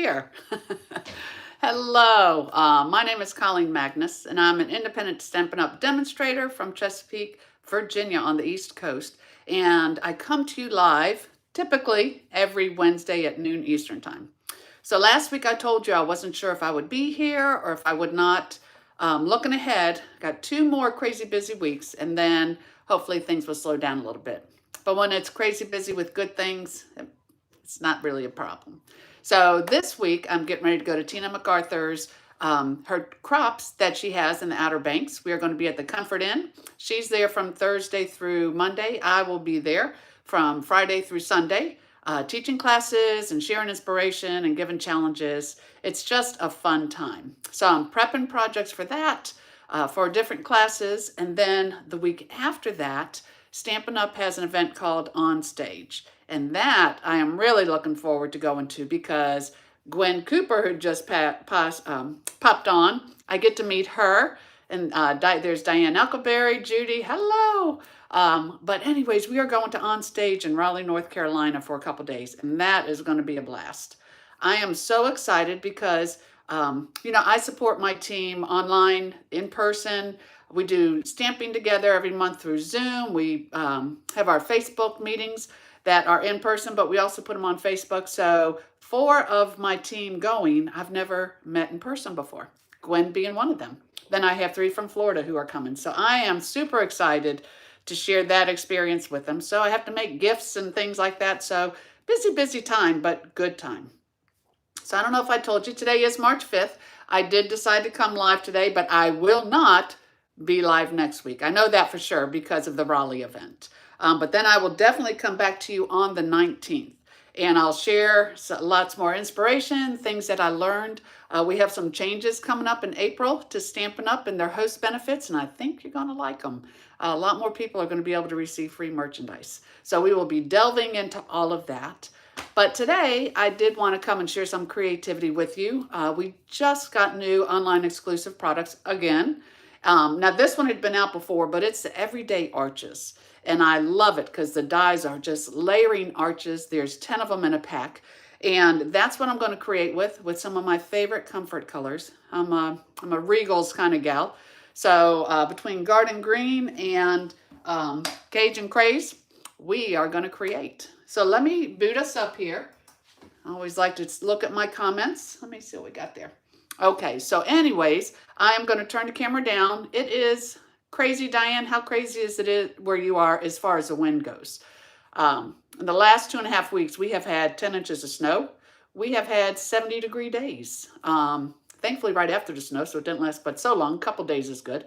here. Hello, my name is Colleen Magnus, and I'm an independent Stampin' Up! Demonstrator from Chesapeake, Virginia on the East Coast. And I come to you live, typically every Wednesday at noon Eastern Time. So last week I told you I wasn't sure if I would be here or if I would not. Looking ahead, got 2 more crazy busy weeks, and then hopefully things will slow down a little bit. But when it's crazy busy with good things, it's not really a problem. So this week, I'm getting ready to go to Tina MacArthur's, her crops that she has in the Outer Banks. We are going to be at the Comfort Inn. She's there from Thursday through Monday. I will be there from Friday through Sunday, teaching classes and sharing inspiration and giving challenges. It's just a fun time. So I'm prepping projects for that, for different classes. And then the week after that, Stampin' Up! Has an event called On Stage. And that I am really looking forward to going to because Gwen Cooper, who just popped on, I get to meet her. And there's Diane Elkelberry, Judy, hello. But anyways, we are going to On Stage in Raleigh, North Carolina for a couple days. And that is going to be a blast. I am so excited because, I support my team online, in person. We do stamping together every month through Zoom. We have our Facebook meetings that are in person, but we also put them on Facebook. So 4 of my team going, I've never met in person before, Gwen being one of them. Then I have 3 from Florida who are coming. So I am super excited to share that experience with them. So I have to make gifts and things like that. So busy time, but good time. So I don't know if I told you, today is March 5th. I did decide to come live today, but I will not be live next week. I know that for sure because of the Raleigh event. But then I will definitely come back to you on the 19th. And I'll share lots more inspiration, things that I learned. We have some changes coming up in April to Stampin' Up! And their host benefits, and I think you're going to like them. A lot more people are going to be able to receive free merchandise. So we will be delving into all of that. But today, I did want to come and share some creativity with you. We just got new online exclusive products again. Now, this one had been out before, but it's the Everyday Arches. And I love it because the dies are just layering arches. There's 10 of them in a pack. And that's what I'm going to create with some of my favorite comfort colors. I'm a Regals kind of gal. So between Garden Green and Cajun Craze, we are going to create. So let me boot us up here. I always like to look at my comments. Let me see what we got there. Okay, so anyways, I am going to turn the camera down. It is crazy, Diane. How crazy is it where you are as far as the wind goes? In the last 2.5 weeks, we have had 10 inches of snow. We have had 70-degree days. Thankfully, right after the snow, so it didn't last but so long. A couple days is good.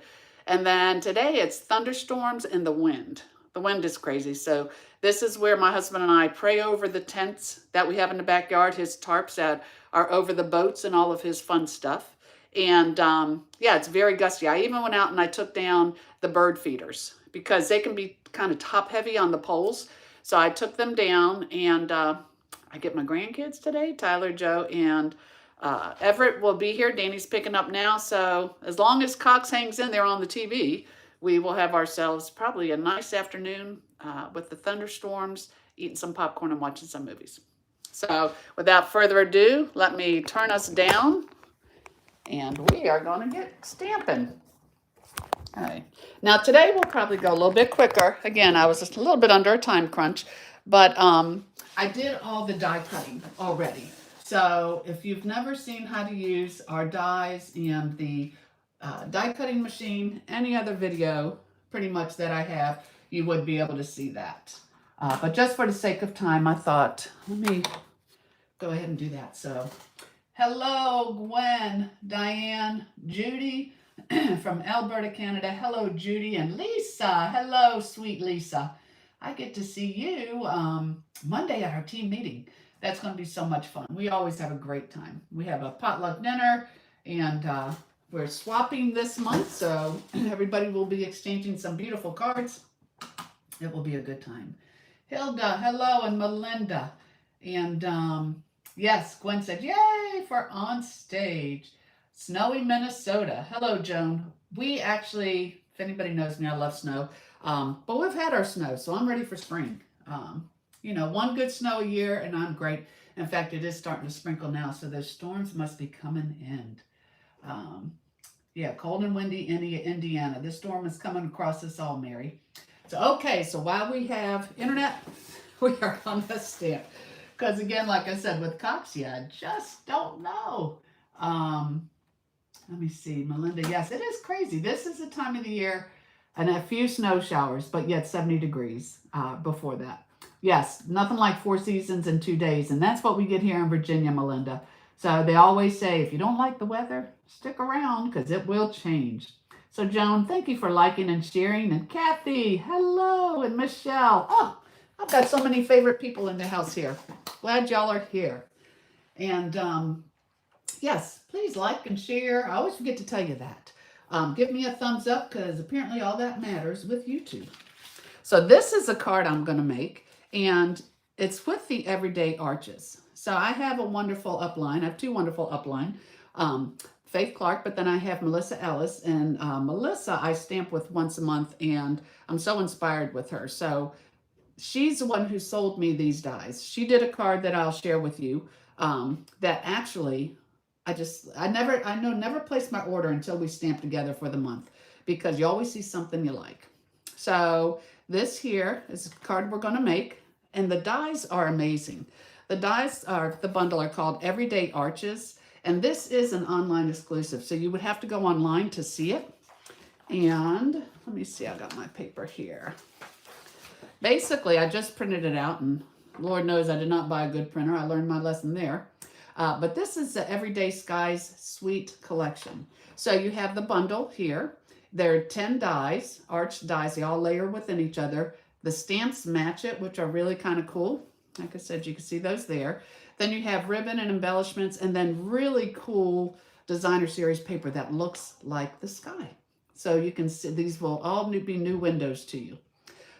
And then today, it's thunderstorms and the wind. The wind is crazy. So this is where my husband and I pray over the tents that we have in the backyard, his tarps that are over the boats and all of his fun stuff. And yeah, it's very gusty. I even went out and I took down the bird feeders because they can be kind of top heavy on the poles. So I took them down and I get my grandkids today, Tyler, Joe, and Everett will be here. Danny's picking up now. So as long as Cox hangs in there on the TV, we will have ourselves probably a nice afternoon with the thunderstorms, eating some popcorn and watching some movies. So without further ado, let me turn us down and we are going to get stamping. All right. Now today we'll probably go a little bit quicker. Again, I was just a little bit under a time crunch, but I did all the die cutting already. So if you've never seen how to use our dies and the die cutting machine, any other video pretty much that I have, you would be able to see that. But just for the sake of time, I thought, let me go ahead and do that. So hello, Gwen, Diane, Judy from Alberta, Canada. Hello, Judy, and Lisa. Hello, sweet Lisa. I get to see you Monday at our team meeting. That's going to be so much fun. We always have a great time. We have a potluck dinner, and we're swapping this month, so everybody will be exchanging some beautiful cards. It will be a good time. Hilda, hello, and Melinda. And yes, Gwen said, yay for On Stage. Snowy Minnesota. Hello, Joan. We actually, if anybody knows me, I love snow. But we've had our snow, so I'm ready for spring. One good snow a year, and I'm great. In fact, it is starting to sprinkle now, so those storms must be coming in. Um, yeah, cold and windy in Indiana. This storm is coming across us all, Mary. So, okay, so while we have internet, we are on the stamp. Because again, like I said, with Coxie, I just don't know. Um, Let me see, Melinda. Yes, it is crazy. This is the time of the year, and a few snow showers, but yet 70 degrees before that. Yes, nothing like 4 seasons in 2 days, and that's what we get here in Virginia, Melinda. So they always say, if you don't like the weather, stick around because it will change. So Joan, thank you for liking and sharing, and Kathy, hello, and Michelle. Oh, I've got so many favorite people in the house here. Glad y'all are here. And yes, please like and share. I always forget to tell you that. Give me a thumbs up because apparently all that matters with YouTube. So this is a card I'm going to make, and it's with the everyday arches. So I have a wonderful upline. I have two wonderful upline. Faith Clark, but then I have Melissa Ellis. And Melissa I stamp with once a month, and I'm so inspired with her. So she's the one who sold me these dies. She did a card that I'll share with you that actually never place my order until we stamp together for the month because you always see something you like. So this here is a card we're going to make, and the dies are amazing. The dies are, the bundle are called Everyday Arches, and this is an online exclusive. So you would have to go online to see it. And let me see, I got my paper here. Basically, I just printed it out, and Lord knows I did not buy a good printer. I learned my lesson there. But this is the Everyday Skies Suite collection. So you have the bundle here. There are 10 dies, arched dies. They all layer within each other. The stamps match it, which are really kind of cool. Like I said, you can see those there. Then you have ribbon and embellishments, and then really cool designer series paper that looks like the sky. So you can see these will all be new windows to you.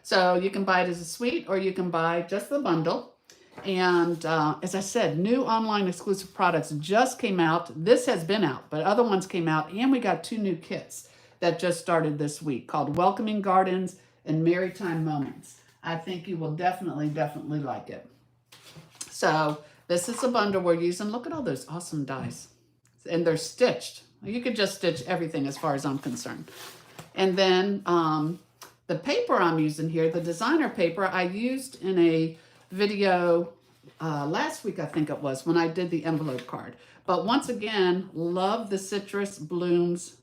So you can buy it as a suite, or you can buy just the bundle. And as I said, new online exclusive products just came out. This has been out, but other ones came out. And we got 2 new kits that just started this week called Welcoming Gardens and Maritime Moments. I think you will definitely like it. So this is a bundle we're using. Look at all those awesome dies. And they're stitched. You could just stitch everything as far as I'm concerned. And then the paper I'm using here, the designer paper, I used in a video last week, I think it was, when I did the envelope card. But once again, love the Citrus Blooms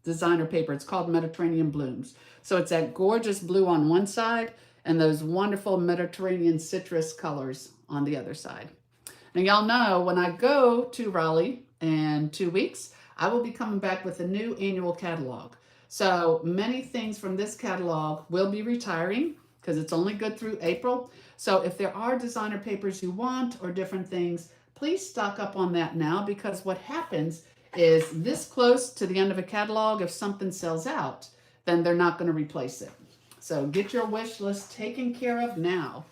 designer paper. It's called Mediterranean Blooms. So it's that gorgeous blue on one side and those wonderful Mediterranean citrus colors on the other side. Now y'all know when I go to Raleigh in 2 weeks, I will be coming back with a new annual catalog. So many things from this catalog will be retiring because it's only good through April. So if there are designer papers you want or different things, please stock up on that now, because what happens is this close to the end of a catalog, if something sells out, then they're not going to replace it. So get your wish list taken care of now.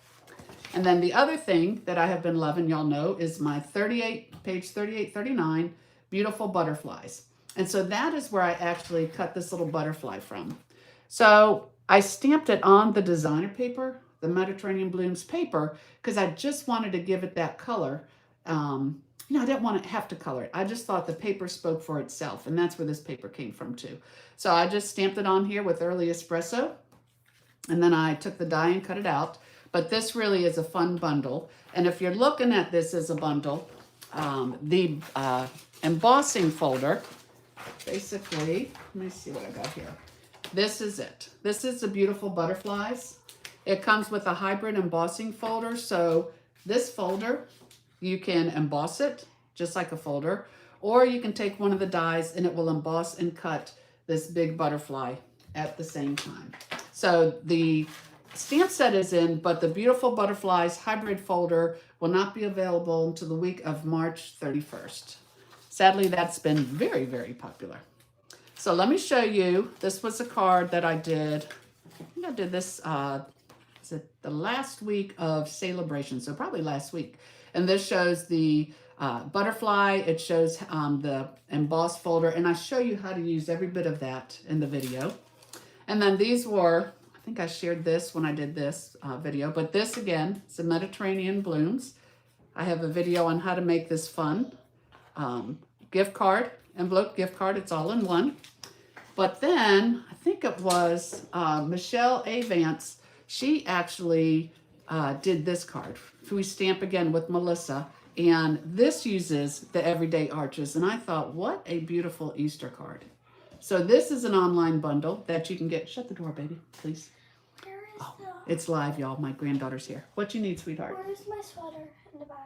And then the other thing that I have been loving, y'all know, is my page 38, 39, Beautiful Butterflies. And so that is where I actually cut this little butterfly from. So I stamped it on the designer paper, the Mediterranean Blooms paper, because I just wanted to give it that color. I didn't want to have to color it. I just thought the paper spoke for itself, and that's where this paper came from too. So I just stamped it on here with Early Espresso, and then I took the die and cut it out. But this really is a fun bundle. And if you're looking at this as a bundle, the embossing folder, basically, let me see what I got here. This is it. This is the Beautiful Butterflies. It comes with a hybrid embossing folder. So this folder, you can emboss it just like a folder, or you can take one of the dies and it will emboss and cut this big butterfly at the same time. So the stamp set is in, but the Beautiful Butterflies hybrid folder will not be available until the week of March 31st. Sadly, that's been very, very popular. So let me show you. This was a card that I did. I think I did this is it the last week of Celebration, so probably last week. And this shows the butterfly. It shows the embossed folder, and I show you how to use every bit of that in the video. And then these were, I think I shared this when I did this video, but this again, is the Mediterranean Blooms I have a video on how to make this fun gift card, envelope gift card. It's all in one. But then I think it was Michelle A. Vance. She actually did this card. We stamp again with Melissa. And this uses the everyday arches. And I thought, what a beautiful Easter card. So this is an online bundle that you can get. Shut the door, baby, please. Oh, it's live, y'all. My granddaughter's here. What you need, sweetheart? Where's my sweater in the bag?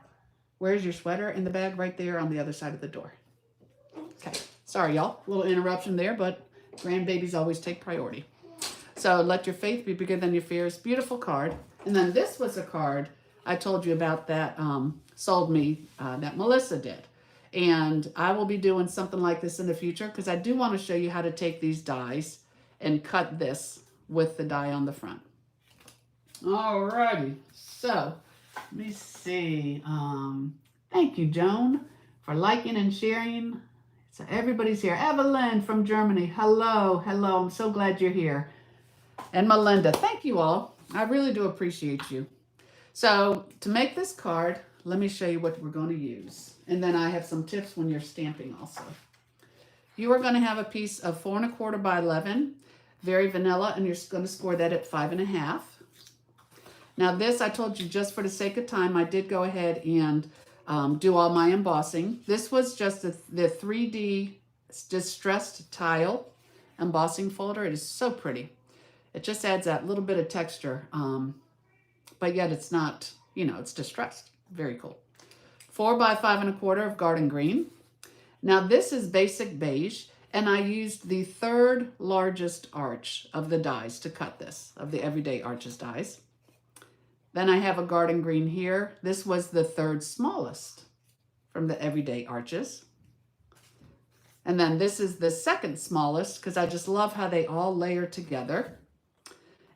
Where's your sweater in the bag? Right there on the other side of the door. Okay. Sorry, y'all. A little interruption there, but grandbabies always take priority. So let your faith be bigger than your fears. Beautiful card. And then this was a card I told you about that sold me that Melissa did. And I will be doing something like this in the future because I do want to show you how to take these dies and cut this with the die on the front. Alrighty, so let me see. Thank you, Joan, for liking and sharing. So everybody's here. Evelyn from Germany. Hello, hello. I'm so glad you're here. And Melinda, thank you all. I really do appreciate you. So to make this card, let me show you what we're going to use. And then I have some tips when you're stamping also. You are going to have a piece of 4 1/4 by 11, very vanilla, and you're going to score that at 5 1/2. Now this, I told you just for the sake of time, I did go ahead and do all my embossing. This was just the 3D distressed tile embossing folder. It is so pretty. It just adds that little bit of texture, but yet it's not, you know, it's distressed. Very cool. 4 by 5 1/4 of garden green. Now this is basic beige, and I used the 3rd largest arch of the dies to cut this, of the everyday arches dies. Then I have a garden green here. This was the 3rd smallest from the everyday arches. And then this is the 2nd smallest because I just love how they all layer together.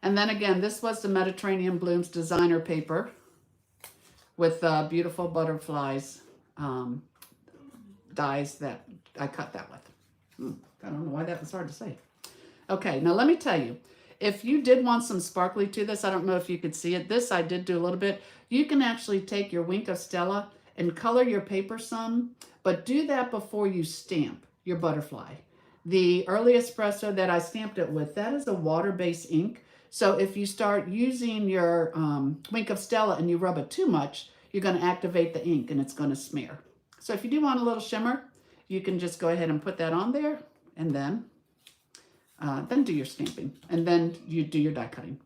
And then again, this was the Mediterranean Blooms designer paper with beautiful butterflies dies that I cut that with. I don't know why that was hard to say. Okay, now let me tell you, if you did want some sparkly to this, I don't know if you could see it. This I did do a little bit. You can actually take your Wink of Stella and color your paper some, but do that before you stamp your butterfly. The early espresso that I stamped it with, that is a water-based ink. So if you start using your Wink of Stella and you rub it too much, you're going to activate the ink and it's going to smear. So if you do want a little shimmer, you can just go ahead and put that on there and then do your stamping, and then you do your die cutting.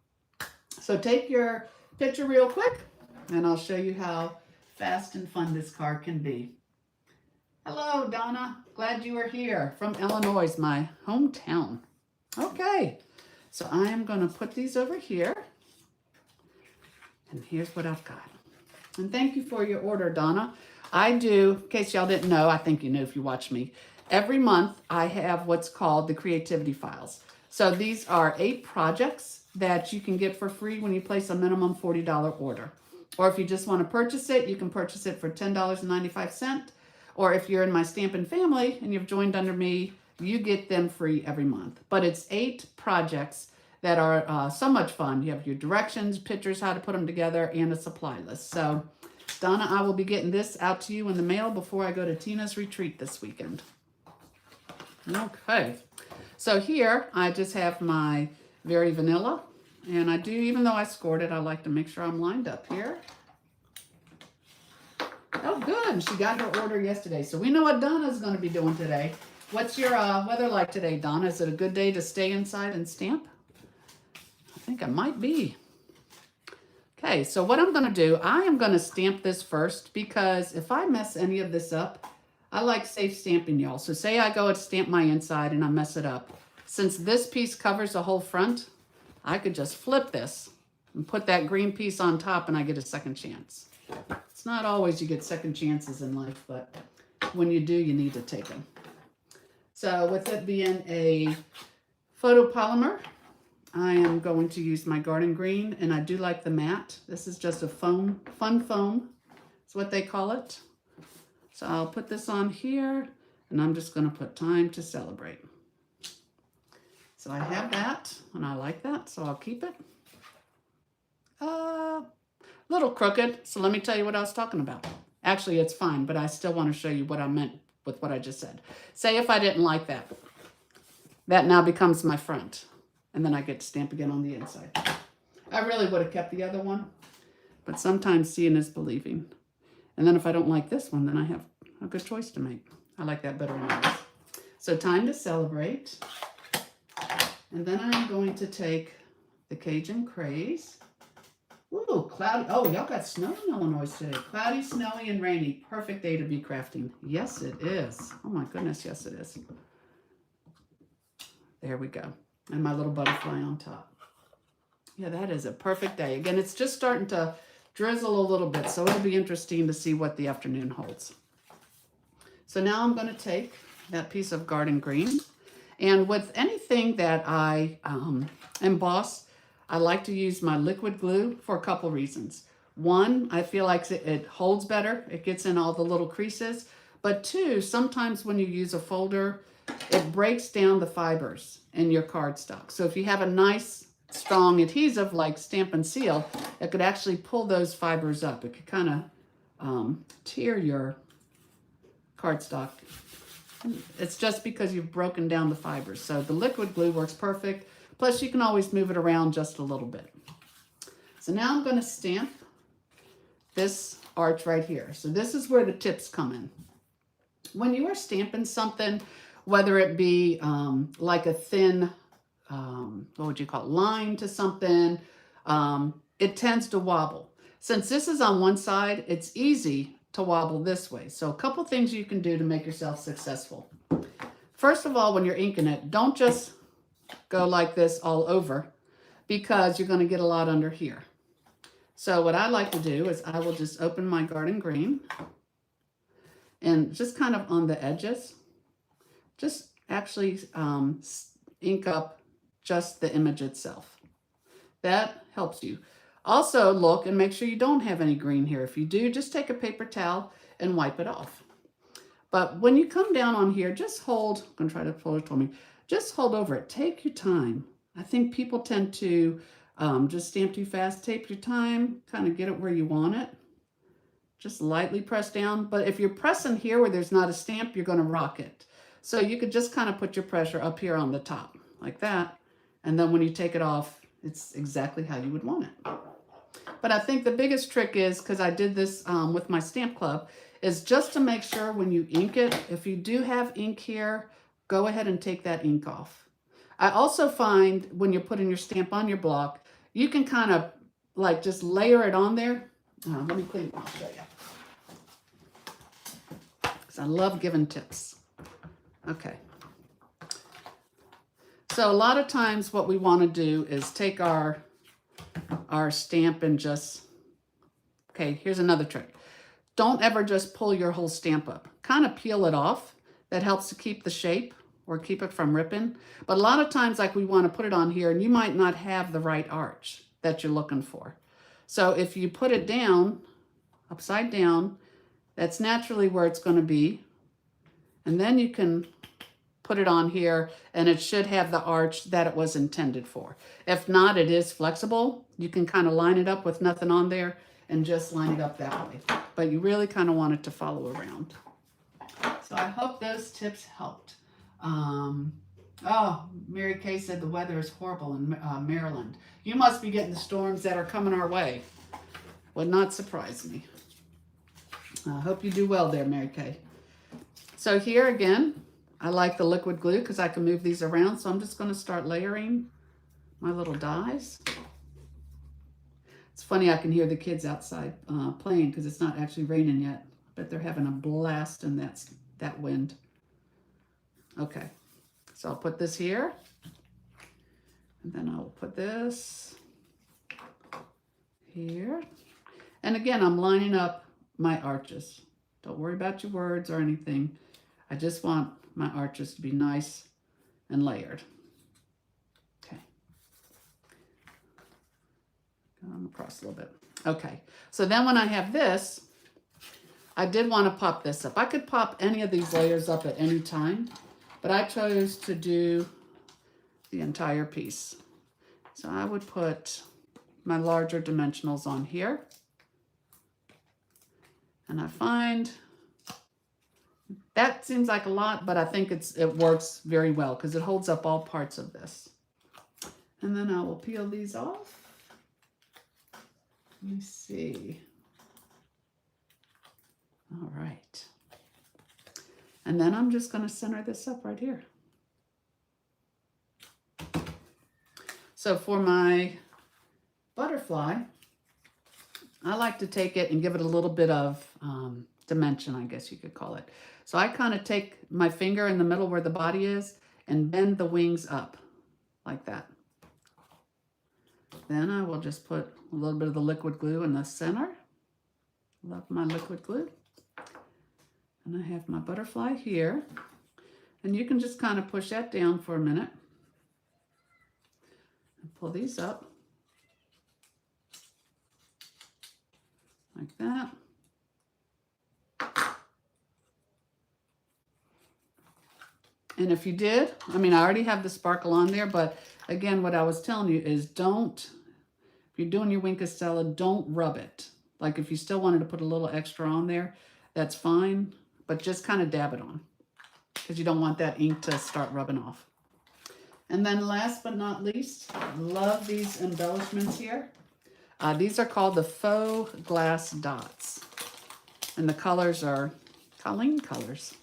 So take your picture real quick, and I'll show you how fast and fun this card can be. Hello, Donna. Glad you are here from Illinois, my hometown. Okay, so I am going to put these over here, and here's what I've got. And thank you for your order, Donna. I do, in case y'all didn't know, I think you know if you watch me, every month I have what's called the Creativity Files. So these are 8 projects that you can get for free when you place a minimum $40 order. Or if you just want to purchase it, you can purchase it for $10.95. Or if you're in my Stampin' family and you've joined under me, you get them free every month. But it's 8 projects that are so much fun. You have your directions, pictures, how to put them together, and a supply list. So Donna, I will be getting this out to you in the mail before I go to Tina's retreat this weekend. Okay, so here I just have my very vanilla, and I do, even though I scored it, I like to make sure I'm lined up here. Oh, good, she got her order yesterday, so we know what Donna's going to be doing today. What's your weather like today, Donna? Is it a good day to stay inside and stamp? I think it might be. Okay, so what I'm going to do, I am going to stamp this first, because if I mess any of this up, I like safe stamping, y'all. So say I go and stamp my inside and I mess it up. Since this piece covers the whole front, I could just flip this and put that green piece on top and I get a second chance. It's not always you get second chances in life, but when you do, you need to take them. So with it being a photopolymer, I am going to use my garden green, and I do like the matte. This is just a foam, fun foam. That's what they call it. So I'll put this on here, and I'm just going to put Time to Celebrate. So I have that, and I like that, so I'll keep it. little crooked. So let me tell you what I was talking about. Actually, it's fine, but I still want to show you what I meant with what I just said. Say if I didn't like that. That now becomes my front. And then I get to stamp again on the inside. I really would have kept the other one, but sometimes seeing is believing. And then if I don't like this one, then I have a good choice to make. I like that better anyways. So time to celebrate. And then I'm going to take the Cajun Craze. Ooh, cloudy. Oh, y'all got snow in Illinois today. Cloudy, snowy, and rainy. Perfect day to be crafting. Yes, it is. Oh my goodness, yes it is. There we go. And my little butterfly on top. Yeah, that is a perfect day. Again, it's just starting to drizzle a little bit, so it'll be interesting to see what the afternoon holds. So now I'm going to take that piece of garden green, and with anything that I emboss, I like to use my liquid glue for a couple reasons. One, I feel like it holds better. It gets in all the little creases. But two, sometimes when you use a folder, it breaks down the fibers in your cardstock. So if you have a nice strong adhesive like Stamp and Seal, it could actually pull those fibers up. It could kind of tear your cardstock. It's just because you've broken down the fibers. So the liquid glue works perfect. Plus you can always move it around just a little bit. So now I'm going to stamp this arch right here. So this is where the tips come in. When you are stamping something, whether it be like a thin, what would you call it, line to something, it tends to wobble. Since this is on one side, it's easy to wobble this way. So a couple things you can do to make yourself successful. First of all, when you're inking it, don't just go like this all over, because you're going to get a lot under here. So what I like to do is I will just open my garden green and just kind of on the edges, just actually ink up just the image itself. That helps you. Also look and make sure you don't have any green here. If you do, just take a paper towel and wipe it off. But when you come down on here, just hold, I'm going to try to pull it for me, just hold over it. Take your time. I think people tend to just stamp too fast. Take your time, kind of get it where you want it. Just lightly press down. But if you're pressing here where there's not a stamp, you're going to rock it. So you could just kind of put your pressure up here on the top like that. And then when you take it off, it's exactly how you would want it. But I think the biggest trick is, because I did this with my stamp club, is just to make sure when you ink it, if you do have ink here, go ahead and take that ink off. I also find when you're putting your stamp on your block, you can kind of like just layer it on there. Let me clean it. I'll show you. Because I love giving tips. Okay. So a lot of times what we want to do is take our stamp and just, okay, here's another trick. Don't ever just pull your whole stamp up. Kind of peel it off. That helps to keep the shape or keep it from ripping. But a lot of times, like, we want to put it on here and you might not have the right arch that you're looking for. So if you put it down, upside down, that's naturally where it's going to be. And then you can put it on here and it should have the arch that it was intended for. If not, it is flexible. You can kind of line it up with nothing on there and just line it up that way. But you really kind of want it to follow around. So I hope those tips helped. Oh, Mary Kay said the weather is horrible in Maryland. You must be getting the storms that are coming our way. Would not surprise me. I hope you do well there, Mary Kay. So here again, I like the liquid glue because I can move these around. So I'm just going to start layering my little dies. It's funny, I can hear the kids outside playing because it's not actually raining yet. But they're having a blast in that wind. Okay, so I'll put this here. And then I'll put this here. And again, I'm lining up my arches. Don't worry about your words or anything. I just want my arches to be nice and layered. Okay. Come across a little bit. Okay, so then when I have this, I did want to pop this up. I could pop any of these layers up at any time, but I chose to do the entire piece. So I would put my larger dimensionals on here. And I find that seems like a lot, but I think it works very well because it holds up all parts of this. And then I will peel these off. Let me see. All right. And then I'm just going to center this up right here. So for my butterfly, I like to take it and give it a little bit of dimension, I guess you could call it. So I kind of take my finger in the middle where the body is and bend the wings up like that. Then I will just put a little bit of the liquid glue in the center. Love my liquid glue. And I have my butterfly here. And you can just kind of push that down for a minute. And pull these up. Like that. And if you did, I mean, I already have the sparkle on there, but again, what I was telling you is if you're doing your wing Castella, don't rub it. Like if you still wanted to put a little extra on there, that's fine, but just kind of dab it on because you don't want that ink to start rubbing off. And then last but not least, I love these embellishments here. These are called the faux glass dots. And the colors are Colleen colors.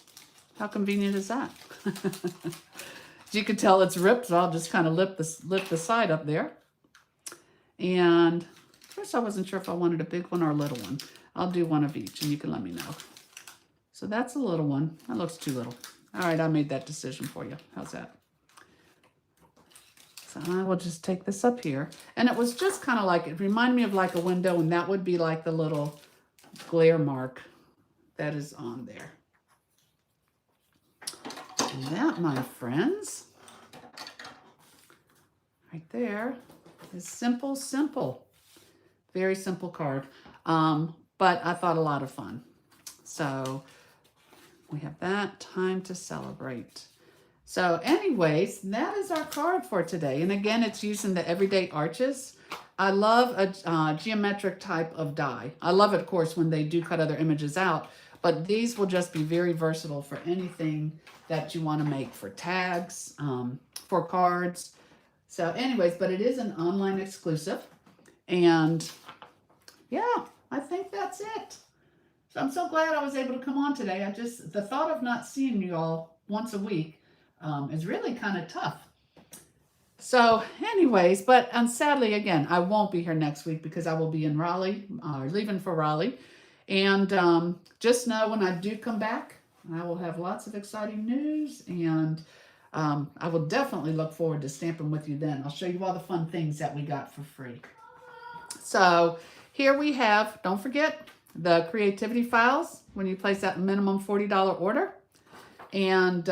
How convenient is that? As you can tell, it's ripped, so I'll just kind of lift the side up there. And first I wasn't sure if I wanted a big one or a little one. I'll do one of each, and you can let me know. So that's a little one. That looks too little. All right, I made that decision for you. How's that? So I will just take this up here. And it was just kind of like, it reminded me of like a window, and that would be like the little glare mark that is on there. And that, my friends, right there, is simple, simple. Very simple card. But I thought a lot of fun. So we have that. Time to celebrate. So anyways, that is our card for today. And again, it's using the everyday arches. I love a geometric type of die. I love it, of course, when they do cut other images out. But these will just be very versatile for anything that you want to make, for tags, for cards. So anyways, but it is an online exclusive. And yeah, I think that's it. So I'm so glad I was able to come on today. The thought of not seeing you all once a week is really kind of tough. So anyways, but sadly, again, I won't be here next week because I will be in Raleigh, leaving for Raleigh. And just know when I do come back, I will have lots of exciting news, and I will definitely look forward to stamping with you then. I'll show you all the fun things that we got for free. So here we have, don't forget, the creativity files when you place that minimum $40 order. And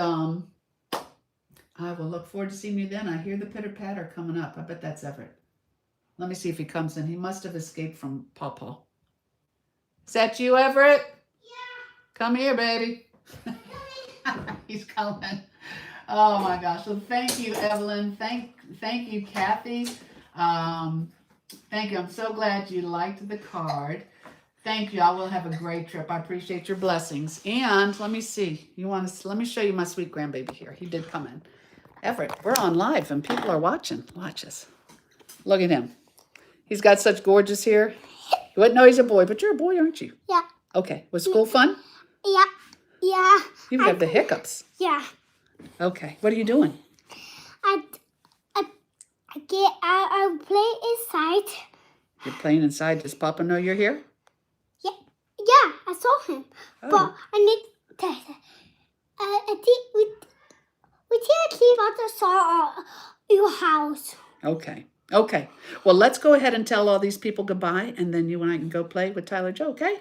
I will look forward to seeing you then. I hear the pitter-patter coming up. I bet that's Everett. Let me see if he comes in. He must have escaped from Pawpaw. Is that you, Everett? Yeah. Come here, baby. He's coming. Oh my gosh. Well, thank you, Evelyn. Thank you, Kathy. Thank you. I'm so glad you liked the card. Thank you. I will have a great trip. I appreciate your blessings. And let me see. Let me show you my sweet grandbaby here. He did come in. Everett, we're on live and people are watching. Watch us. Look at him. He's got such gorgeous hair. You wouldn't know he's a boy, but you're a boy, aren't you? Yeah. Okay. Was school fun? Yeah. Yeah. You have the hiccups. Yeah. Okay. What are you doing? I play inside. You're playing inside. Does Papa know you're here? Yeah. Yeah. I saw him. Oh. But I need to. I think we can't keep out the saw your house. Okay. Okay. Well, let's go ahead and tell all these people goodbye, and then you and I can go play with Tyler Joe, okay?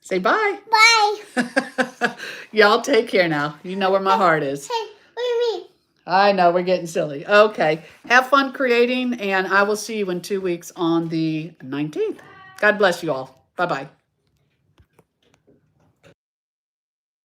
Say bye. Bye. Y'all take care now. You know where my heart is. Hey, what do you mean? I know, we're getting silly. Okay. Have fun creating, and I will see you in 2 weeks on the 19th. God bless you all. Bye-bye.